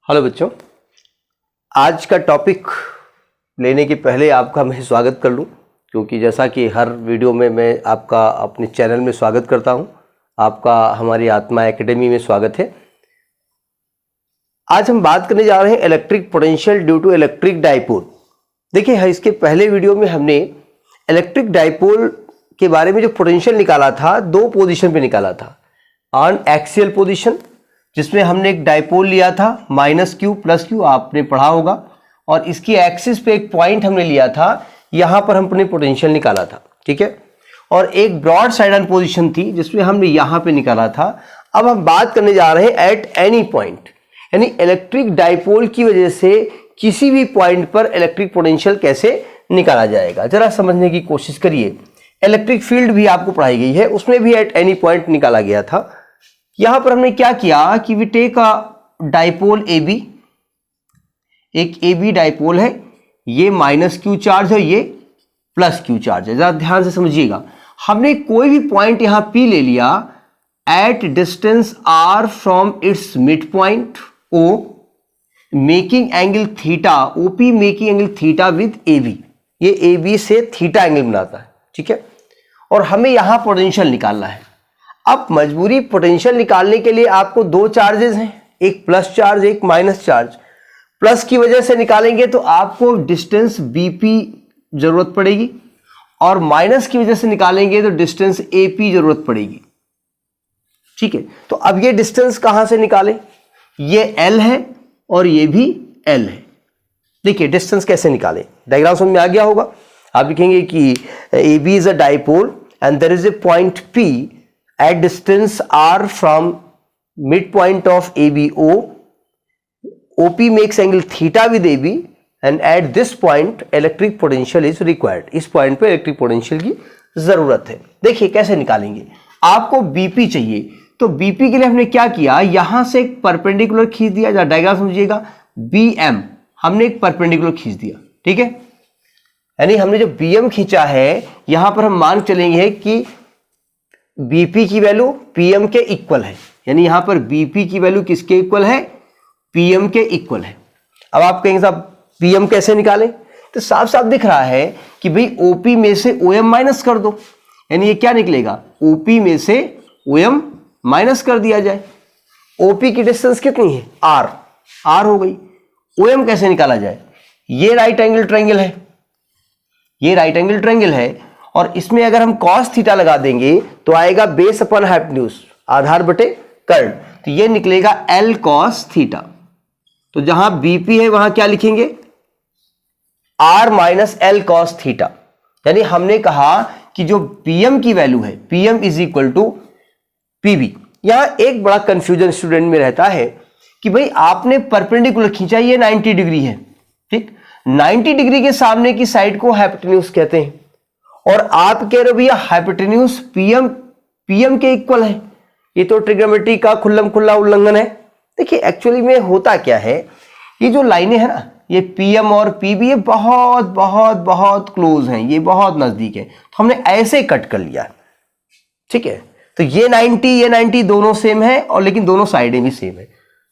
Hello बच्चों, आज का टॉपिक लेने के पहले आपका मैं स्वागत कर लूं, क्योंकि जैसा कि हर वीडियो में मैं आपका अपने चैनल में स्वागत करता हूं, आपका हमारी आत्मा एकेडमी में स्वागत है। आज हम बात करने जा रहे हैं electric potential due to electric dipole. देखिए, इसके पहले वीडियो में हमने इलेक्ट्रिक डाइपोल के बारे में जो पोटेंशियल निकाला था, दो पोजीशन पे निकाला था। ऑन एक्सियल पोजीशन, जिसमें हमने एक डाइपोल लिया था -q +q, आपने पढ़ा होगा, और इसकी एक्सिस पे एक पॉइंट हमने लिया था, यहां पर हमने पोटेंशियल निकाला था, ठीक है। और एक ब्रॉड साइड ऑन पोजीशन थी जिसमें हमने यहां पे निकाला था। अब हम बात करने जा रहे हैं एट एनी पॉइंट, यानी इलेक्ट्रिक डाइपोल की वजह से किसी भी पॉइंट पर इलेक्ट्रिक पोटेंशियल कैसे निकाला जाएगा, जरा समझने की कोशिश करिए। इलेक्ट्रिक फील्ड भी आपको पढ़ाई गई है, उसमें भी एट एनी पॉइंट निकाला गया था। यहां पर हमने क्या किया कि we take a dipole AB, एक AB डाइपोल है, ये -q चार्ज है, ये +q चार्ज है। जरा ध्यान से समझिएगा, हमने कोई भी पॉइंट यहां P ले लिया at distance r from its mid point O, making angle theta, OP making angle theta with AB, ये AB से थीटा एंगल बनाता है, ठीक है। और हमें यहां पोटेंशियल निकालना है। अब मजबूरी पोटेंशियल निकालने के लिए आपको दो चार्जेस हैं, एक प्लस चार्ज, एक माइनस चार्ज। प्लस की वजह से निकालेंगे तो आपको डिस्टेंस BP जरूरत पड़ेगी, और माइनस की वजह से निकालेंगे तो डिस्टेंस AP जरूरत पड़ेगी, ठीक है। तो अब ये डिस्टेंस कहां से निकालें, ये L है और ये भी L है। देखिए डिस्टेंस कैसे निकालें, डायग्राम समझ में आ गया होगा। आप लिखेंगे कि AB is a dipole and there is a point P at distance r from midpoint of ABO, OP makes angle theta with AB and at this point electric potential is required। इस point पे electric potential की जरूरत है। देखिए कैसे निकालेंगे, आपको BP चाहिए, तो BP के लिए हमने क्या किया, यहां से एक परपेंडिकुलर खींच दिया, जरा डायग्राम समझिएगा। BM हमने एक परपेंडिकुलर खींच दिया, ठीक है। यानी हमने जो BM खींचा है, यहां पर हम मान चलेंगे कि BP की वैल्यू PM के इक्वल है, यानी यहां पर BP की वैल्यू किसके इक्वल है, PM के इक्वल है। अब आप कहेंगे साहब PM कैसे निकालें, तो साफ साफ दिख रहा है कि भाई OP में से OM माइनस कर दो, यानी ये क्या निकलेगा, OP में से OM माइनस कर दिया जाए। OP की डिस्टेंस कितनी है, R हो गई। OM कैसे निकाला जाए, ये राइट एंगल ट्रायंगल है, ये राइट एंगल ट्रायंगल है, और इसमें अगर हम cos थीटा लगा देंगे तो आएगा बेस अपॉन हाइपोटेन्यूज, आधार बटे कर्ण, तो ये निकलेगा L cos थीटा। तो जहां BP है वहां क्या लिखेंगे, R minus L cos theta. यानी हमने कहा कि जो PM की वैल्यू है, PM is equal to PB। यहां एक बड़ा कंफ्यूजन स्टूडेंट में रहता है कि भाई आपने परपेंडिकुलर खींचा, ये 90 डिग्री है, ठीक, 90 डिग्री के सामने की साइड को हाइपोटेन्यूज कहते हैं, और आप कह रहे हो भैया हाइपोटेन्यूज PM के इक्वल है। ये तो ट्रिग्नोमेट्री का खुल्लम खुल्ला उल्लंघन है। देखिए एक्चुअली में होता क्या है, ये जो लाइनें हैं ना, ये PM और PB ये बहुत बहुत बहुत क्लोज हैं, ये बहुत नजदीक है, तो हमने ऐसे कट कर लिया, ठीक है। तो ये 90 दोनों सेम है, और लेकिन दोनों साइडें भी सेम है,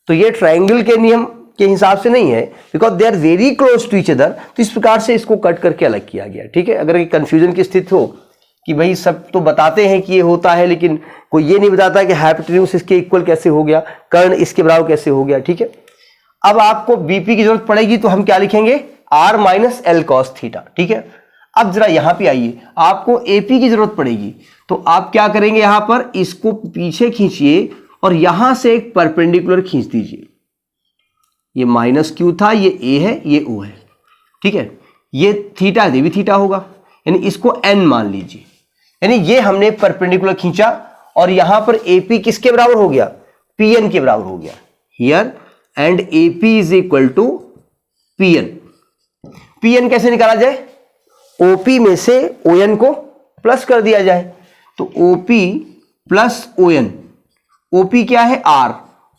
तो ये ट्राइंगल के नियम के हिसाब से नहीं है, because they are very close to each other, तो इस प्रकार से इसको कट करके अलग किया गया, ठीक है। अगर कंफ्यूजन की स्थिति हो कि भाई सब तो बताते हैं कि ये होता है, लेकिन कोई ये नहीं बताता कि हाइपोटेन्यूज इसके इक्वल कैसे हो गया, कर्ण इसके बराबर कैसे हो गया, ठीक है। अब आपको BP की जरूरत पड़ेगी, तो हम क्या लिखेंगे, R minus L cos theta, ठीक है। अब जरा यहां पे आइए, आपको AP की जरूरत पड़ेगी, तो आप क्या करेंगे, यहां पर इसको पीछे खींचिए और यहां से एक परपेंडिकुलर खींच दीजिए। ये -q था, ये A है, ये O है, ठीक है। ये थीटा है, ये भी थीटा होगा, यानी इसको n मान लीजिए। यानी ये हमने परपेंडिकुलर खींचा, और यहां पर AP किसके बराबर हो गया, PN के बराबर हो गया here, and AP is equal to PN। PN कैसे निकाला जाए, OP में से ON को प्लस कर दिया जाए, तो OP प्लस ON, OP क्या है R,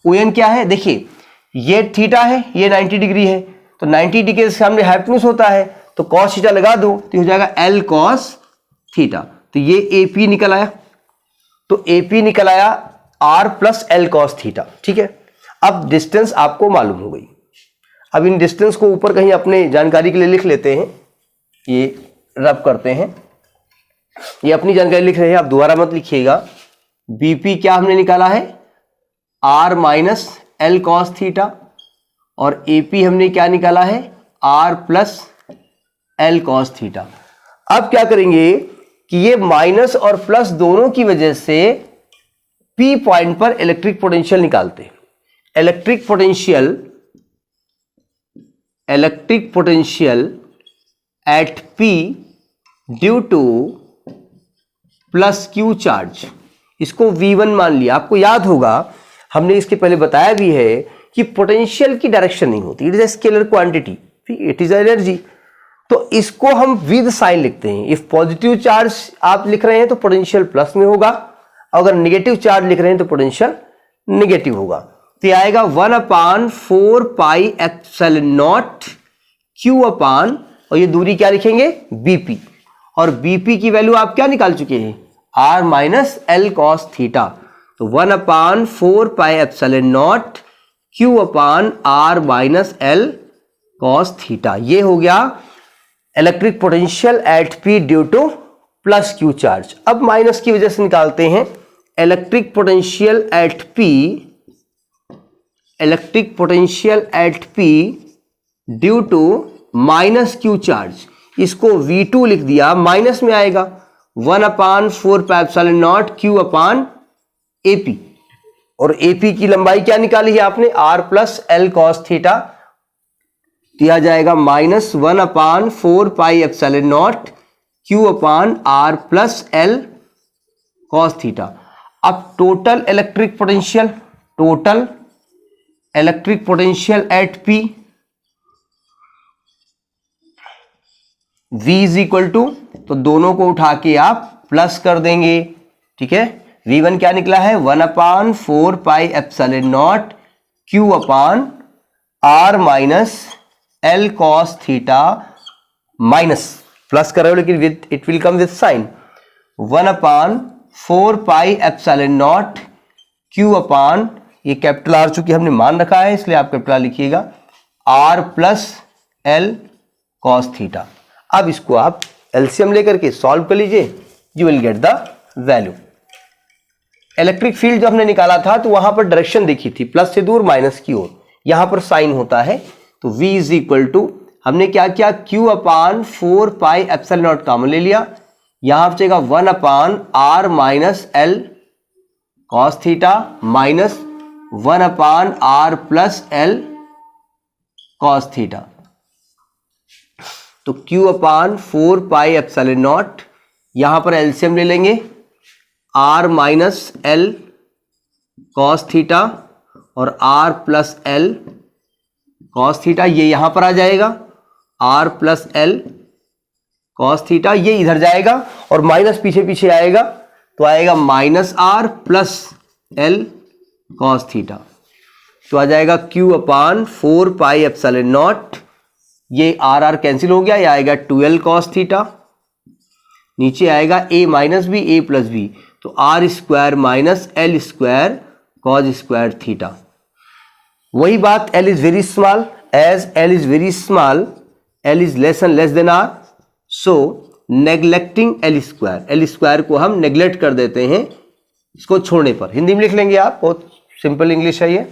ON क्या है, देखिए ये थीटा है, ये 90 डिग्री है, तो 90 डिग्री के सामने हाइपोटेन्यूज होता है, तो cos थीटा लगा दो, तो हो जाएगा L cos थीटा। तो ये AP निकल आया, तो AP निकल आया R plus L cos theta, ठीक है। अब डिस्टेंस आपको मालूम हो गई। अब इन डिस्टेंस को ऊपर कहीं अपने जानकारी के लिए लिख लेते हैं, ये रब करते हैं, ये अपनी जानकारी लिख रहे हैं, आप दोबारा मत लिखिएगा। बीपी क्या हमने निकाला है, R minus L cos theta, और एपी हमने क्या निकाला है, R plus L cos theta. अब क्या करेंगे कि ये माइनस और प्लस दोनों की वजह से पी पॉइंट पर इलेक्ट्रिक पोटेंशियल निकालते हैं। Electric potential at P due to plus Q charge, इसको V1 मान लिया। आपको याद होगा हमने इसके पहले बताया भी है कि पोटेंशियल की डायरेक्शन नहीं होती, it is a scalar quantity, it is energy. तो इसको हम विद साइन लिखते हैं। इफ पॉजिटिव चार्ज आप लिख रहे हैं तो पोटेंशियल प्लस में होगा, अगर नेगेटिव चार्ज लिख रहे हैं तो पोटेंशियल नेगेटिव होगा। तो आएगा 1/4 पाई एप्सिलॉन नॉट क्यू अपान, और ये दूरी क्या लिखेंगे, बीपी, और बीपी की वैल्यू आप क्या निकाल चुके हैं, R minus L cos theta. तो 1/4 pi epsilon not Q upon R minus L cos theta. ये हो गया electric potential at P due to plus Q charge. अब माइनस की वजह से निकालते हैं electric potential at P due to minus Q charge. इसको V2 लिख दिया, माइनस में आएगा 1/4 pi epsilon not Q upon AP, और एपी की लंबाई क्या निकाली है आपने, R plus L cos theta, दिया जाएगा minus 1/4 pi epsilon not Q upon R plus L cos theta. अब total electric potential at P, V is equal to, तो दोनों को उठा के आप प्लस कर देंगे, ठीक है। V1 क्या निकला है, 1/4 pi epsilon not Q upon R minus L cos theta, minus plus कर रहे हो लेकिन with it will come with sign, 1/4 pi epsilon not Q upon, ये कैपिटल आर चूंकि हमने मान रखा है इसलिए आप कैपिटल लिखिएगा, R plus L cos theta. अब इसको आप एलसीएम लेकर के सॉल्व कर लीजिए, you will get the value. Electric field जो हमने निकाला था तो वहां पर डायरेक्शन देखी थी, प्लस से दूर माइनस की ओर, यहां पर साइन होता है। तो V इज इक्वल टू, हमने क्या किया, Q/4 pi epsilon not common ले लिया, यहां बचेगा 1/r minus L cos theta minus 1/r plus L cos theta. तो Q/4 पाई एप्सिलॉन नॉट, यहां पर एलसीएम ले लेंगे, r minus L cos theta और r plus L cos theta, ये यहां पर आ जाएगा, r plus L cos theta, ये इधर जाएगा और माइनस पीछे पीछे आएगा, तो आएगा minus r plus L cos theta. तो आ जाएगा Q/4 पाई एप्सिलॉन नॉट, ये r कैंसिल हो गया, ये आएगा 12 कॉस थीटा, नीचे आएगा a minus B a plus B, तो r square minus L square cos square theta. वही बात, L is very small, as L is very small, L is less and less than R, so neglecting L square को हम neglect कर देते हैं, इसको छोड़ने पर हिंदी में लिख लेंगे आप, बहुत सिंपल इंग्लिश है ये।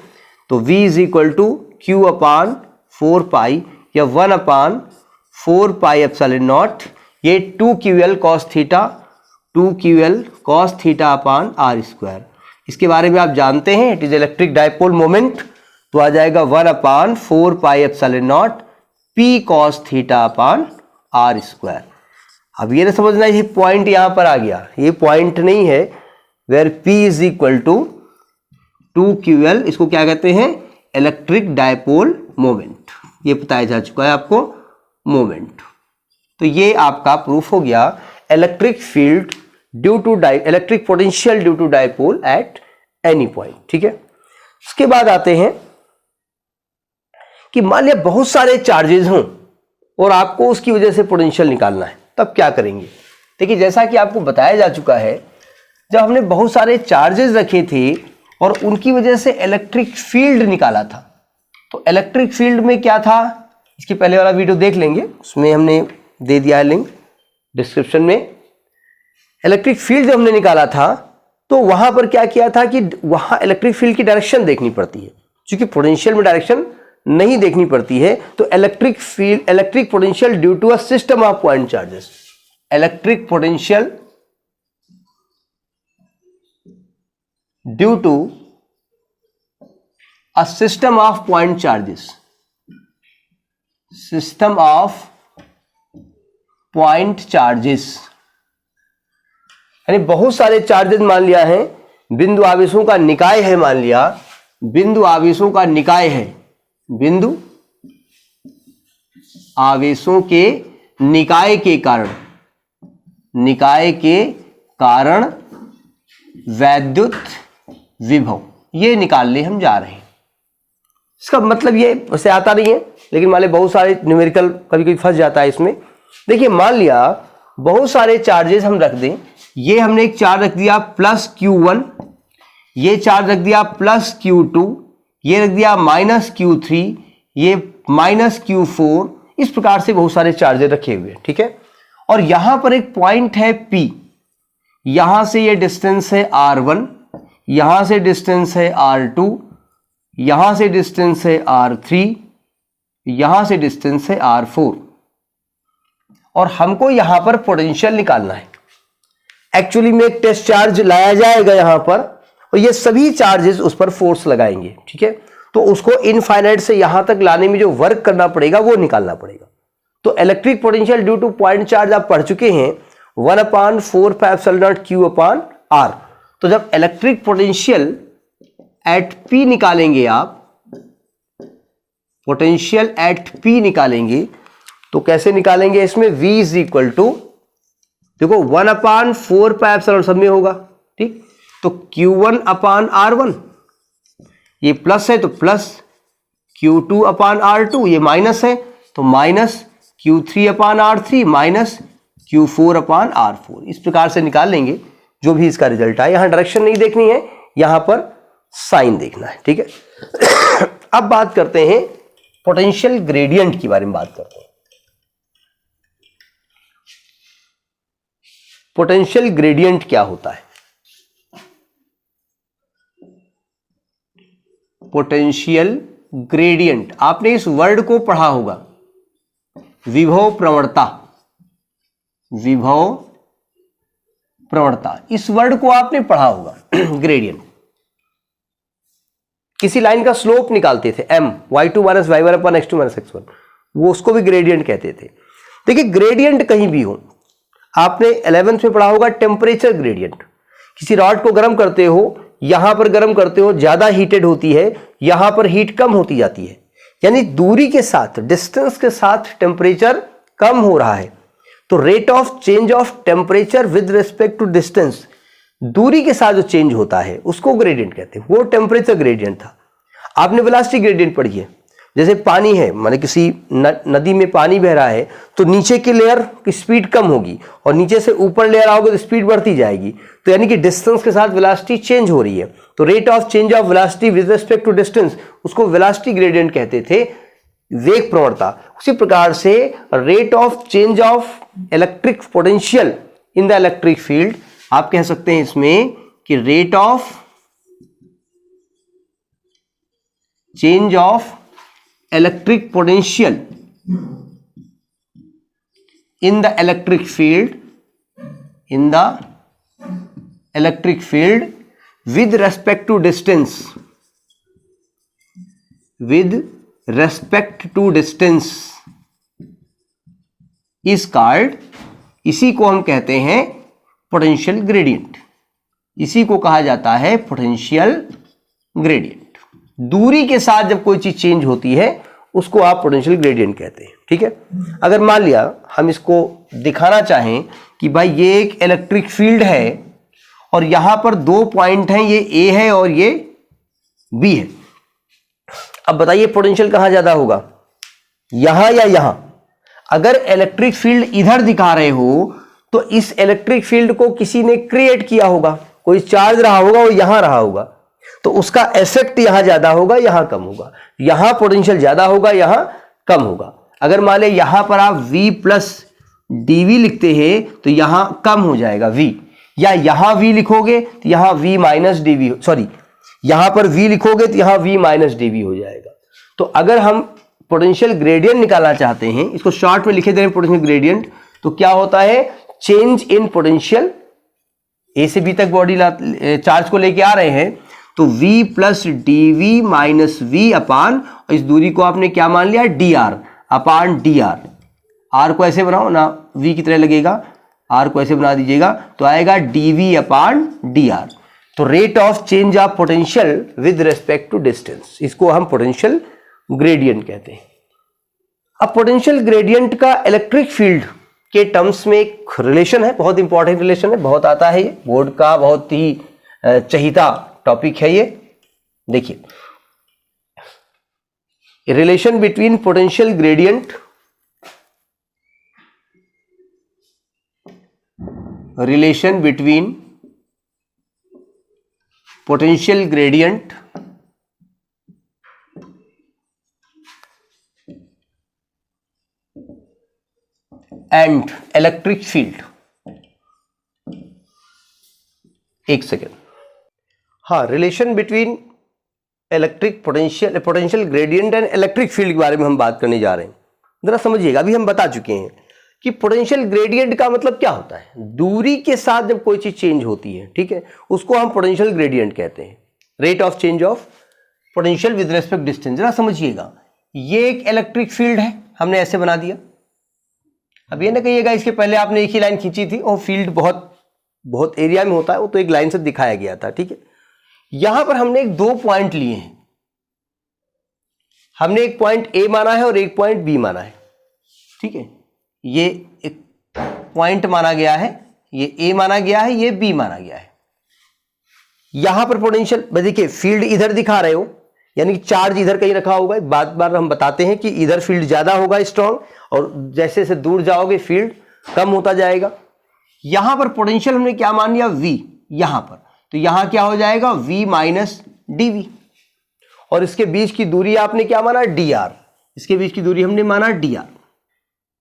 तो V is equal to Q/4 pi या 1/4 पाई एप्सिलॉन नॉट, ये 2QL cos theta upon R square. इसके बारे में आप जानते हैं, it is electric dipole moment, तो आ जाएगा 1/4 pi epsilon naught P cos theta upon R square. अब ये ना समझना ये पॉइंट यहां पर आ गया, ये पॉइंट नहीं है, where P is equal to 2QL, इसको क्या कहते हैं, इलेक्ट्रिक डाइपोल मोमेंट, ये बताया जा चुका है आपको मोमेंट। तो ये आपका प्रूफ हो गया electric field due to electric potential due to dipole at any point, ठीक है। उसके बाद आते हैं कि मान लिया बहुत सारे चार्जेस हों और आपको उसकी वजह से पोटेंशियल निकालना है, तब क्या करेंगे। देखिए जैसा कि आपको बताया जा चुका है, जब हमने बहुत सारे चार्जेस रखे थे और उनकी वजह से इलेक्ट्रिक फील्ड निकाला था। तो इलेक्ट्रिक फील्ड में क्या था, इसके पहले वाला वीडियो देख लेंगे, उसमें हमने दे दिया है लिंक डिस्क्रिप्शन में। इलेक्ट्रिक फील्ड जब हमने निकाला था तो वहां पर क्या किया था कि वहां इलेक्ट्रिक फील्ड की डायरेक्शन देखनी पड़ती है, क्योंकि पोटेंशियल में डायरेक्शन नहीं देखनी पड़ती है। तो electric potential due to a system of point charges, electric potential due to a system of point charges, system of point charges, यानी बहुत सारे चार्जेस मान लिया है, बिंदु आवेशों का निकाय है, मान लिया बिंदु आवेशों का निकाय है, बिंदु आवेशों के निकाय के कारण वैद्युत विभव, ये निकालने हम जा रहे हैं। इसका मतलब ये वैसे आता नहीं है, लेकिन मान ली बहुत सारे न्यूमेरिकल कभी कभी फंस जाता है इसमें। देखिए मान लिया बहुत सारे चार्जेस हम रख दें, ये हमने एक चार्ज रख दिया प्लस Q1, ये चार्ज रख दिया प्लस Q2, ये रख दिया माइनस Q3, ये माइनस Q4, इस प्रकार से बहुत सारे चार्जेस रखे हुए हैं, ठीक है। और यहां पर एक पॉइंट है P, यहां से ये डिस्टेंस है R1, यहां से डिस्टेंस है R2, यहां से डिस्टेंस है R3, यहां से डिस्टेंस है R4, और हमको यहां पर पोटेंशियल निकालना है। एक्चुअली में एक टेस्ट चार्ज लाया जाएगा यहां पर, और ये सभी चार्जेस उस पर फोर्स लगाएंगे, ठीक है। तो उसको इनफाइनाइट से यहां तक लाने में जो वर्क करना पड़ेगा वो निकालना पड़ेगा। तो electric potential due two point charge आप पढ़ चुके हैं, 1/4πε0Q/R। तो जब इलेक्ट्रिक पोटेंशियल एट P निकालेंगे आप, पोटेंशियल एट P निकालेंगे तो कैसे निकालेंगे, इसमें V इज इक्वल टू, देखो 1/4πε सब में होगा, ठीक। तो Q1/R1, ये प्लस है तो प्लस, Q2/R2, ये माइनस है तो माइनस, Q3/R3 माइनस, Q4/R4, इस प्रकार से निकाल लेंगे जो भी इसका रिजल्ट आए। यहां डायरेक्शन नहीं देखनी है, यहां पर साइन देखना है, ठीक है। अब बात करते हैं पोटेंशियल ग्रेडियंट के बारे में बात करते हैं। पोटेंशियल ग्रेडियंट क्या होता है? पोटेंशियल ग्रेडियंट, आपने इस वर्ड को पढ़ा होगा, विभव प्रवणता, विभव प्रवणता, इस वर्ड को आपने पढ़ा होगा। ग्रेडियंट, किसी लाइन का स्लोप निकालते थे m, y2 - y1 x2 - x1, वो उसको भी ग्रेडियंट कहते थे। देखिए ग्रेडियंट कहीं भी हो, आपने 11th में पढ़ा होगा टेम्परेचर ग्रेडियंट, किसी रॉड को गर्म करते हो, यहां पर गर्म करते हो, ज्यादा हीटेड होती है, यहां पर हीट कम होती जाती है, यानी दूरी के साथ, डिस्टेंस के साथ टेम्परेचर कम हो रहा है। तो rate of change of temperature with respect to distance, दूरी के साथ जो चेंज होता है उसको ग्रेडियंट कहते हैं, वो टेम्परेचर ग्रेडियंट था। आपने वेलोसिटी ग्रेडियंट पढ़ी है, जैसे पानी है, माने किसी नदी में पानी बह रहा है तो नीचे की लेयर की स्पीड कम होगी और नीचे से ऊपर लेयर आओगे तो स्पीड बढ़ती जाएगी, तो यानी कि डिस्टेंस के साथ वेलोसिटी चेंज हो रही है। तो rate of change of velocity with respect to distance, उसको वेलोसिटी ग्रेडियंट कहते थे, वेग प्रवणता। उसी प्रकार से rate of change of electric potential in the electric field, आप कह सकते हैं इसमें कि rate of change of electric potential in the electric field, in the electric field with respect to distance, with respect to distance is called, इसी को हम कहते हैं पोटेंशियल ग्रेडियंट, इसी को कहा जाता है पोटेंशियल ग्रेडियंट। दूरी के साथ जब कोई चीज चेंज होती है उसको आप पोटेंशियल ग्रेडियंट कहते हैं, ठीक है। अगर मान लिया हम इसको दिखाना चाहें कि भाई ये एक इलेक्ट्रिक फील्ड है और यहां पर दो पॉइंट हैं, ये ए है और ये बी है, अब बताइए पोटेंशियल कहां ज्यादा होगा, यहां या यहां? अगर इलेक्ट्रिक फील्ड इधर दिखा रहे हो तो इस इलेक्ट्रिक फील्ड को किसी ने क्रिएट किया होगा, कोई चार्ज रहा होगा वो यहां रहा होगा, तो उसका इफेक्ट यहां ज्यादा होगा, यहां कम होगा। यहां पोटेंशियल ज्यादा होगा, यहां कम होगा। अगर मान ले यहां पर आप V प्लस dV लिखते हैं तो यहां कम हो जाएगा V, या यहां V लिखोगे तो यहां V माइनस dV, सॉरी यहां पर V लिखोगे तो यहां V माइनस dV हो जाएगा। तो अगर हम पोटेंशियल ग्रेडियंट निकालना चाहते हैं, इसको शॉर्ट में लिखे दे रहे हैं पोटेंशियल ग्रेडियंट, तो क्या होता है, चेंज इन पोटेंशियल, ए से बी तक बॉडी चार्ज को लेके आ रहे हैं, तो V plus dV minus V अपान, इस दूरी को आपने क्या मान लिया, dr अपान dr। r को ऐसे बनाओ ना, V की तरह लगेगा, r को ऐसे बना दीजिएगा तो आएगा dV अपान dr। तो rate of change of potential with respect to distance, इसको हम पोटेंशियल ग्रेडियंट कहते हैं। अब पोटेंशियल ग्रेडियंट का इलेक्ट्रिक फील्ड के टर्म्स में एक रिलेशन है, बहुत इंपॉर्टेंट रिलेशन है, बहुत आता है ये, बोर्ड का बहुत ही चहीता टॉपिक है ये। देखिए, relation between potential gradient potential gradient and electric field। एक सेकेंड, हाँ, relation between potential gradient and electric field के बारे में हम बात करने जा रहे हैं। जरा समझिएगा, अभी हम बता चुके हैं कि पोटेंशियल ग्रेडियंट का मतलब क्या होता है, दूरी के साथ जब कोई चीज चेंज होती है, ठीक है, उसको हम पोटेंशियल ग्रेडियंट कहते हैं। Rate of change of potential with respect distance. जरा समझिएगा, ये एक इलेक्ट्रिक फील्ड है, हमने ऐसे बना दिया। अब ये ना कहिएगा इसके पहले आपने एक ही लाइन खींची थी और फील्ड बहुत एरिया में होता है, वो तो एक लाइन से दिखाया गया था, ठीक है। यहां पर हमने एक 2 पॉइंट लिए हैं, हमने एक पॉइंट A माना है और एक पॉइंट B माना है, ठीक है। ये एक पॉइंट माना गया है, ये A माना गया है, ये B माना गया है। यहां पर पोटेंशियल, देखिए फील्ड इधर दिखा रहे हो, यानी कि चार्ज इधर कहीं रखा होगा। बार बार हम बताते हैं कि इधर फील्ड ज्यादा होगा स्ट्रॉन्ग, और जैसे जैसे दूर जाओगे फील्ड कम होता जाएगा। यहां पर पोटेंशियल हमने क्या मान लिया, V यहां पर, तो यहां क्या हो जाएगा, V माइनस dV, और इसके बीच की दूरी आपने क्या माना, dr, इसके बीच की दूरी हमने माना dr।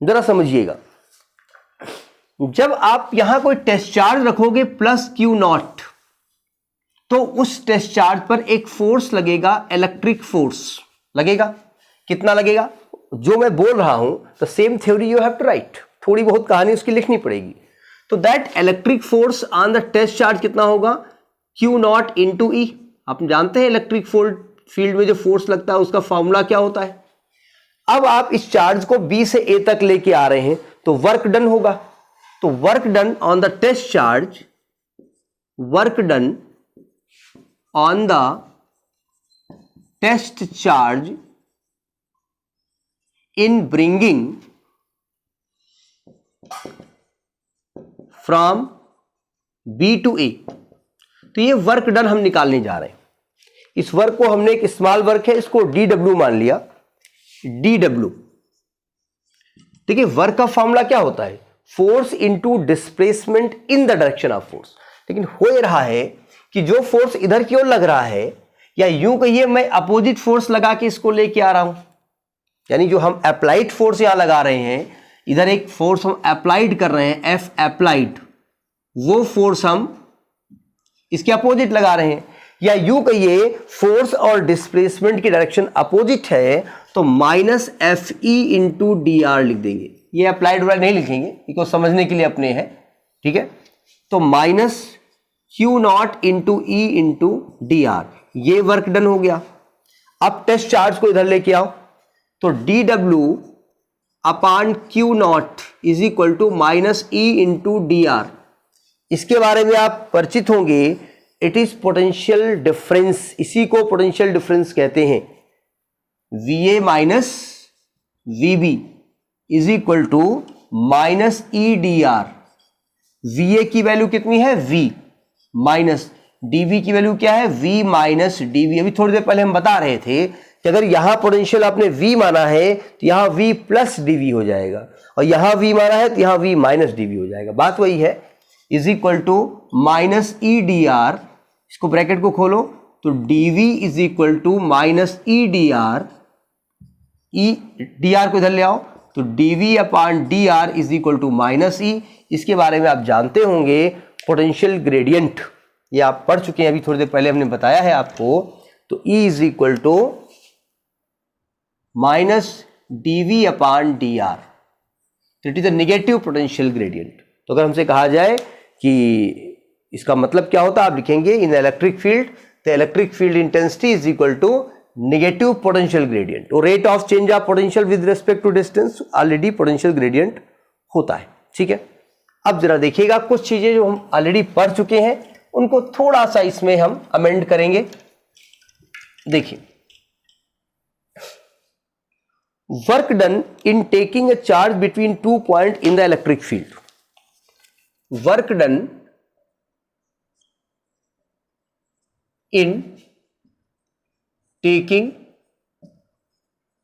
जरा समझिएगा, जब आप यहां कोई टेस्ट चार्ज रखोगे प्लस Q0, तो उस टेस्ट चार्ज पर एक फोर्स लगेगा, इलेक्ट्रिक फोर्स लगेगा। कितना लगेगा, जो मैं बोल रहा हूं, the same theory you have to write, थोड़ी बहुत कहानी उसकी लिखनी पड़ेगी। तो that electric force on the test charge कितना होगा, Q0 इंटू E। आप जानते हैं इलेक्ट्रिक फील्ड में जो फोर्स लगता है उसका फॉर्मूला क्या होता है। अब आप इस चार्ज को B से A तक लेके आ रहे हैं, तो वर्क डन होगा। तो work done on the test charge, work done on the test charge in bringing from B to A। तो ये वर्क डन हम निकालने जा रहे हैं। इस वर्क को हमने, एक स्मॉल वर्क है, इसको DW मान लिया, DW। देखिए वर्क का फॉर्मूला क्या होता है, force into displacement in the direction of force. लेकिन हो रहा है कि जो फोर्स इधर की ओर लग रहा है, या यूं कहिए मैं अपोजिट फोर्स लगा के इसको लेके आ रहा हूं, यानी जो हम अप्लाइड फोर्स यहां लगा रहे हैं, इधर एक फोर्स हम अप्लाइड कर रहे हैं, F अप्लाइड, वो फोर्स हम इसके अपोजिट लगा रहे हैं। या यूं कहिए फोर्स और डिस्प्लेसमेंट की डायरेक्शन अपोजिट है, तो माइनस FE इंटू dr लिख देंगे। ये अप्लाइड वाला नहीं लिखेंगे, इसको समझने के लिए अपने है, ठीक है। तो minus Q0 into E into dr, ये वर्क डन हो गया। अब टेस्ट चार्ज को इधर लेके आओ, तो dW upon Q0 is equal to minus E into dr। इसके बारे में आप परिचित होंगे, इट इज पोटेंशियल डिफरेंस, इसी को पोटेंशियल डिफरेंस कहते हैं। VA minus VB is equal to minus E dr। VA की वैल्यू कितनी है, V, माइनस dV की वैल्यू क्या है, V माइनस dV। अभी थोड़ी देर पहले हम बता रहे थे कि अगर यहां पोटेंशियल आपने V माना है तो यहां V प्लस dV हो जाएगा, और यहां V माना है तो यहां V माइनस dV हो जाएगा। बात वही है, is equal to minus E dr, इसको ब्रैकेट को खोलो, तो dv is equal to minus E D R, E D R को इधर ले आओ, तो dv upon D R is equal to minus E. इसके बारे में आप जानते होंगे पोटेंशियल ग्रेडियंट, ये आप पढ़ चुके हैं, अभी थोड़ी देर पहले हमने बताया है आपको। तो E is equal to minus dv upon D R, it is a negative potential gradient. तो अगर हमसे कहा जाए कि इसका मतलब क्या होता है, आप लिखेंगे in electric field the electric field intensity is equal to negative potential gradient. और rate of change of potential with respect to distance already potential gradient होता है, ठीक है। अब जरा देखिएगा कुछ चीजें जो हम ऑलरेडी पढ़ चुके हैं उनको थोड़ा सा इसमें हम अमेंड करेंगे। देखिए, work done in taking a charge between 2 point in the electric field. Work done in taking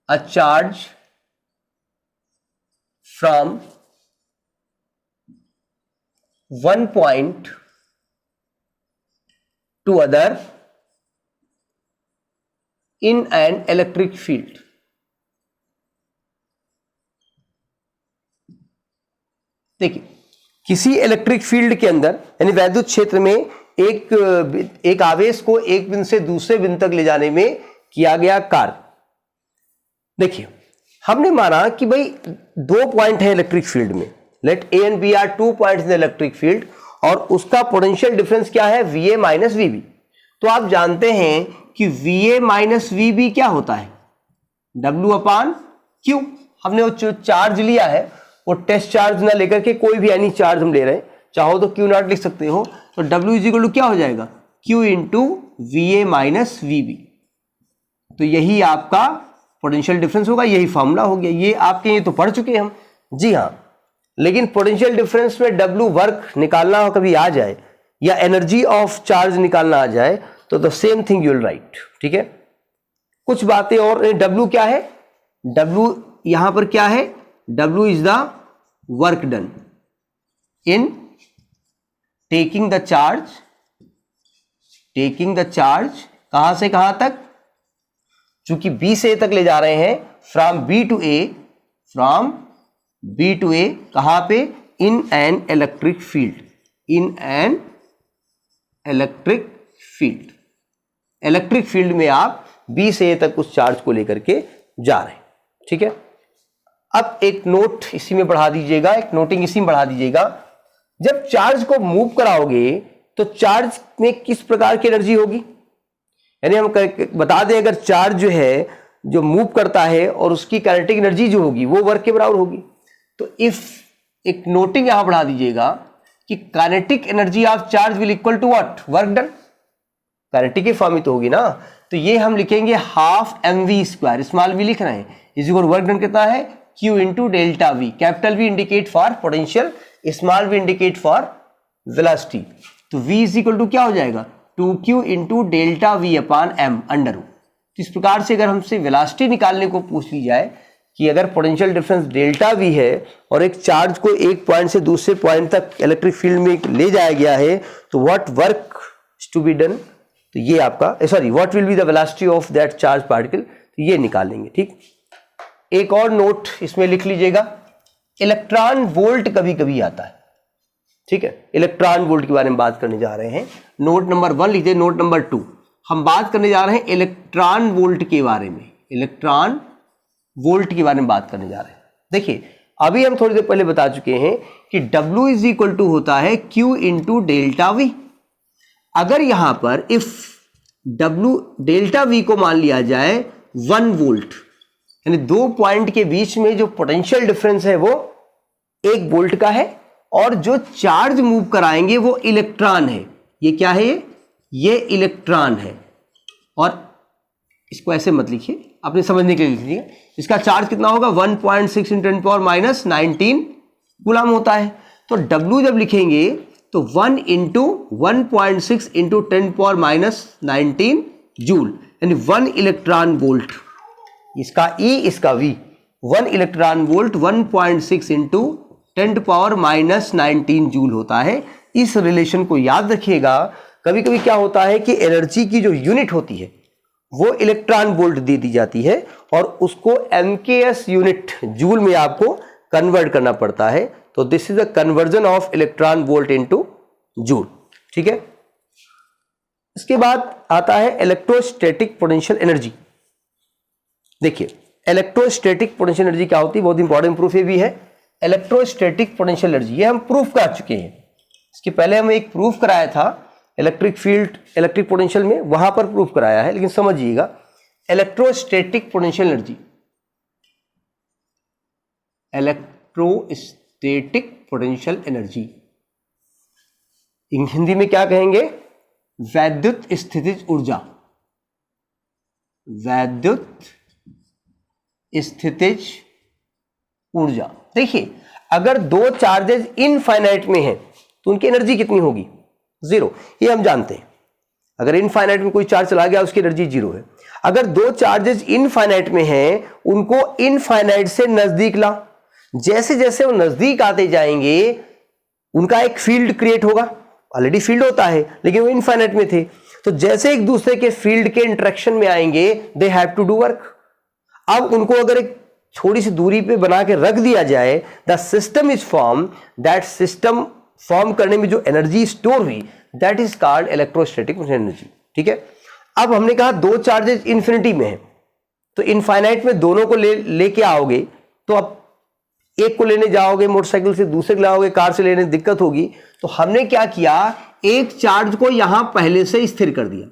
a charge from 1 point to other in an electric field। देखिए, किसी इलेक्ट्रिक फील्ड के अंदर यानी वैद्युत क्षेत्र में एक आवेश को एक बिंदु से दूसरे बिंदु तक ले जाने में किया गया कार्य। देखिए, हमने माना कि भाई 2 पॉइंट है इलेक्ट्रिक फील्ड में, let A and B are 2 points in electric field, और उसका पोटेंशियल डिफरेंस क्या है, V A minus V B. तो आप जानते हैं कि V A minus V B क्या होता है, डब्ल्यू अपॉन क्यू। हमने वो जो चार्ज लिया है वो टेस्ट चार्ज ना लेकर के कोई भी एनी चार्ज हम ले रहे हैं, चाहो तो क्यू नॉट लिख सकते हो। तो डब्ल्यू इज इक्वल टू क्या हो जाएगा, Q into V A minus V B. तो यही आपका पोटेंशियल डिफरेंस होगा, यही फॉर्मूला हो गया। ये आपके ये तो पढ़ चुके हैं हम, जी हाँ। लेकिन पोटेंशियल डिफरेंस में डब्ल्यू वर्क निकालना कभी आ जाए या एनर्जी ऑफ चार्ज निकालना आ जाए तो the same thing you will write, ठीक है। कुछ बातें और, डब्ल्यू क्या है, डब्ल्यू यहां पर क्या है, W is the work done in taking the charge, taking the charge कहां से कहां तक, चूंकि बी से ए तक ले जा रहे हैं, from B to A, from B to A, कहां पे, in an electric field, in an electric field. Electric field में आप बी से ए तक उस चार्ज को लेकर के जा रहे हैं, ठीक है। अब एक नोट इसी में बढ़ा दीजिएगा, एक नोटिंग इसी में बढ़ा दीजिएगा। जब चार्ज को मूव कराओगे तो चार्ज में किस प्रकार की एनर्जी होगी, यानी हम बता दें अगर चार्ज जो है जो मूव करता है और उसकी काइनेटिक एनर्जी जो होगी वो वर्क के बराबर होगी। तो इफ एक नोटिंग यहां बढ़ा दीजिएगा कि kinetic energy of charge will equal to what, work done. Kinetic की फॉर्म ही तो होगी ना, तो ये हम लिखेंगे half M V square, small V लिख रहे हैं, इज इक्वल वर्क डन कितना है, Q into delta V. Capital V indicate for potential, small V indicate for velocity. तो V इज इक्वल टू क्या हो जाएगा, 2Q into delta V upon M under root. तो इस प्रकार से अगर हमसे वेलोसिटी निकालने को पूछ ली जाए कि अगर पोटेंशियल डिफरेंस डेल्टा वी है और एक चार्ज को एक पॉइंट से दूसरे पॉइंट तक इलेक्ट्रिक फील्ड में ले जाया गया है, तो what work to be done, तो ये आपका sorry what will be the velocity of that charge particle, तो ये निकालेंगे, ठीक। एक और नोट इसमें लिख लीजिएगा, इलेक्ट्रॉन वोल्ट कभी कभी आता है, ठीक है। इलेक्ट्रॉन वोल्ट के बारे में बात करने जा रहे हैं। नोट नंबर 1 लिखिए, नोट नंबर 2 हम बात करने जा रहे हैं इलेक्ट्रॉन वोल्ट के बारे में, इलेक्ट्रॉन वोल्ट के बारे में बात करने जा रहे हैं। देखिए, अभी हम थोड़ी देर पहले बता चुके हैं कि W इज इक्वल टू होता है Q इंटू डेल्टा वी। अगर यहां पर इफ W डेल्टा वी को मान लिया जाए 1 वोल्ट, यानी 2 पॉइंट के बीच में जो पोटेंशियल डिफरेंस है वो 1 वोल्ट का है, और जो चार्ज मूव कराएंगे वो इलेक्ट्रॉन है। ये क्या है, ये इलेक्ट्रॉन है। और इसको ऐसे मत लिखिए, आपने समझने के लिए लिख लिया। इसका चार्ज कितना होगा, 1.6 × 10⁻⁹ कूलम होता है। तो W जब लिखेंगे तो 1 इंटू 1.6 इंटू 10⁻⁹ जूल, यानी 1 इलेक्ट्रॉन वोल्ट। इसका E, इसका V, 1 electron volt 1.6 into 10⁻⁹ joule होता है। इस रिलेशन को याद रखिएगा, कभी कभी क्या होता है कि एनर्जी की जो यूनिट होती है वो इलेक्ट्रॉन वोल्ट दे दी जाती है और उसको एमकेएस यूनिट जूल में आपको कन्वर्ट करना पड़ता है। तो this is a conversion of electron volt into joule. ठीक है, इसके बाद आता है इलेक्ट्रोस्टैटिक पोटेंशियल एनर्जी। देखिए इलेक्ट्रोस्टैटिक पोटेंशियल एनर्जी क्या होती है, बहुत इंपॉर्टेंट प्रूफ ये भी है। इलेक्ट्रोस्टैटिक पोटेंशियल एनर्जी ये हम प्रूफ कर चुके हैं, इसके पहले हम एक प्रूफ कराया था इलेक्ट्रिक फील्ड इलेक्ट्रिक पोटेंशियल में, वहां पर प्रूफ कराया है। लेकिन समझिएगा electrostatic potential energy, electrostatic potential energy Hindi में क्या कहेंगे, वैद्युत स्थितिज ऊर्जा, वैद्युत स्थितिज ऊर्जा। देखिए अगर दो चार्जेस इनफाइनाइट में हैं तो उनकी एनर्जी कितनी होगी, जीरो, ये हम जानते हैं। अगर इनफाइनाइट में कोई चार्ज चला गया उसकी एनर्जी जीरो है। अगर दो चार्जेस इनफाइनाइट में हैं उनको इनफाइनाइट से नजदीक ला, जैसे जैसे वो नजदीक आते जाएंगे उनका एक फील्ड क्रिएट होगा, ऑलरेडी फील्ड होता है लेकिन वो इनफाइनाइट में थे, तो जैसे एक दूसरे के फील्ड के इंटरेक्शन में आएंगे they have to do work. अब उनको अगर एक थोड़ी सी दूरी पे बना के रख दिया जाए, the system is form, that system form करने में जो एनर्जी स्टोर हुई that is called electrostatic energy. ठीक है, अब हमने कहा दो चार्जेस इन्फिनिटी में है तो इनफाइनाइट में दोनों को लेके आओगे, तो अब एक को लेने जाओगे मोटरसाइकिल से, दूसरे को लाओगे कार से, लेने दिक्कत होगी। तो हमने क्या किया, एक चार्ज को यहां पहले से स्थिर कर दिया,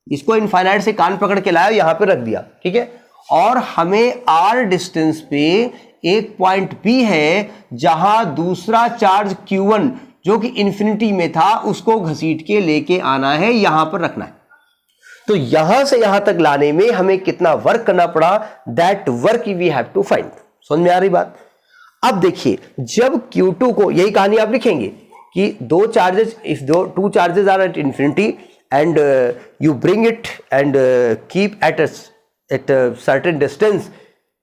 इसको इनफाइनाइट से कान पकड़ के लाया यहां पे रख दिया। ठीक है, और हमें आर डिस्टेंस पे एक पॉइंट बी है जहां दूसरा चार्ज Q1 जो कि इंफिनिटी में था उसको घसीट के लेके आना है, यहां पर रखना है। तो यहां से यहां तक लाने में हमें कितना वर्क करना पड़ा, that work we have to find. समझ में आ रही बात। अब देखिए जब Q2 को, यही कहानी आप लिखेंगे कि दो charges, if two charges are at infinity and you bring it and keep at a certain distance,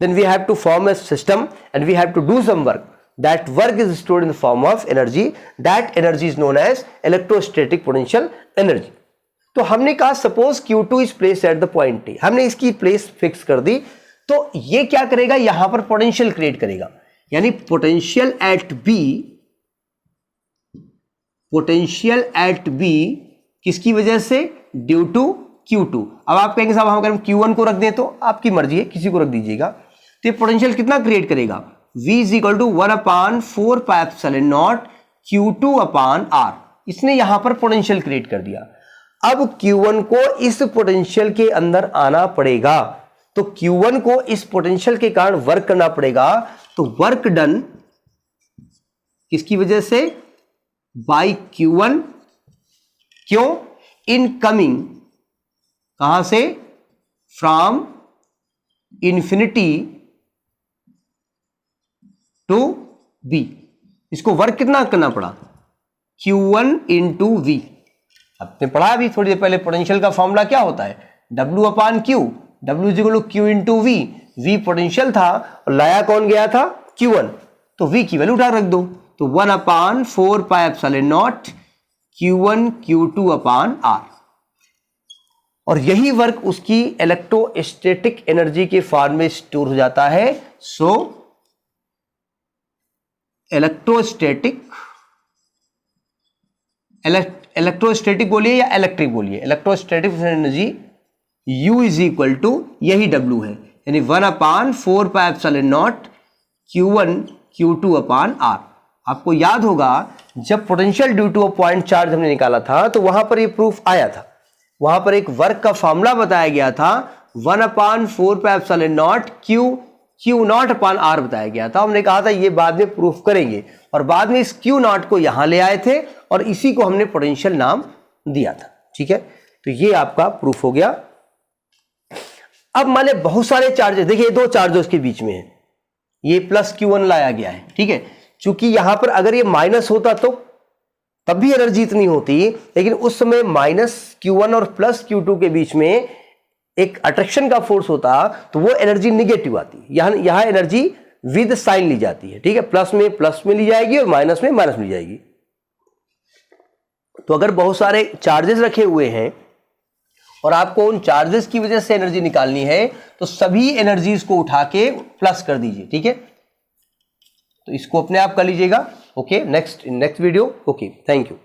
then we have to form a system and we have to do some work. That work is stored in the form of energy. That energy is known as electrostatic potential energy. तो हमने कहा suppose Q2 is placed at the point T, हमने इसकी place fix कर दी, तो ये क्या करेगा, यहां पर पोटेंशियल क्रिएट करेगा, यानी पोटेंशियल एट बी किसकी वजह से, ड्यू टू Q2। अब आप कहेंगे साहब हम अगर Q1 को रख दें, तो आपकी मर्जी है, किसी को रख दीजिएगा। तो ये पोटेंशियल कितना क्रिएट करेगा, V is equal to 1/4 pi epsilon naught Q2/R। इसने यहां पर पोटेंशियल क्रिएट कर दिया। अब Q1 को इस पोटेंशियल के अंदर आना पड़ेगा, तो Q1 को इस पोटेंशियल के कारण वर्क करना पड़ेगा। तो वर्क डन किसकी वजह से, बाय Q1। क्यों, इनकमिंग कहां से, फ्रॉम इंफिनिटी टू बी। इसको वर्क कितना करना पड़ा, Q1 इंटू वी। आपने पढ़ा अभी थोड़ी देर पहले पोटेंशियल का फॉर्मूला क्या होता है, W/Q, W is equal to Q into V. V potential था और लाया कौन गया था, Q1, तो V की वैल्यू उठा रख दो, तो 1/4 pi epsilon not Q1 Q2/R। और यही वर्क उसकी इलेक्ट्रोस्टैटिक एनर्जी के फॉर्म में स्टोर हो जाता है। सो इलेक्ट्रोस्टैटिक बोलिए या इलेक्ट्रिक बोलिए, electrostatic energy U is equal to यही W है, यानी 1/4 pi epsilon not Q1 Q2/R। आपको याद होगा जब potential due to a point charge हमने निकाला था तो वहां पर ये प्रूफ आया था, वहां पर एक वर्क का फॉर्मूला बताया गया था, 1/4 पाई एप्सिलॉन नॉट Q0/R बताया गया था। हमने कहा था ये बाद में प्रूफ करेंगे, और बाद में इस Q0 को यहां ले आए थे और इसी को हमने पोटेंशियल नाम दिया था। ठीक है, तो ये आपका प्रूफ हो गया। अब मान ले बहुत सारे चार्जेस, देखिए दो चार्जेस के बीच में है, ये प्लस Q1 लाया गया है। ठीक है, चूंकि यहां पर अगर ये माइनस होता तो तब भी एनर्जी इतनी होती, लेकिन उस समय माइनस Q1 और प्लस Q2 के बीच में एक अट्रैक्शन का फोर्स होता तो वो एनर्जी निगेटिव आती है। यहां एनर्जी विद साइन ली जाती है। ठीक है, प्लस में ली जाएगी और माइनस में ली जाएगी। तो अगर बहुत सारे चार्जेस रखे हुए हैं और आपको उन चार्जेस की वजह से एनर्जी निकालनी है, तो सभी एनर्जीज को उठा के प्लस कर दीजिए, ठीक है। तो इसको अपने आप कर लीजिएगा। Okay, next video. Okay, thank you.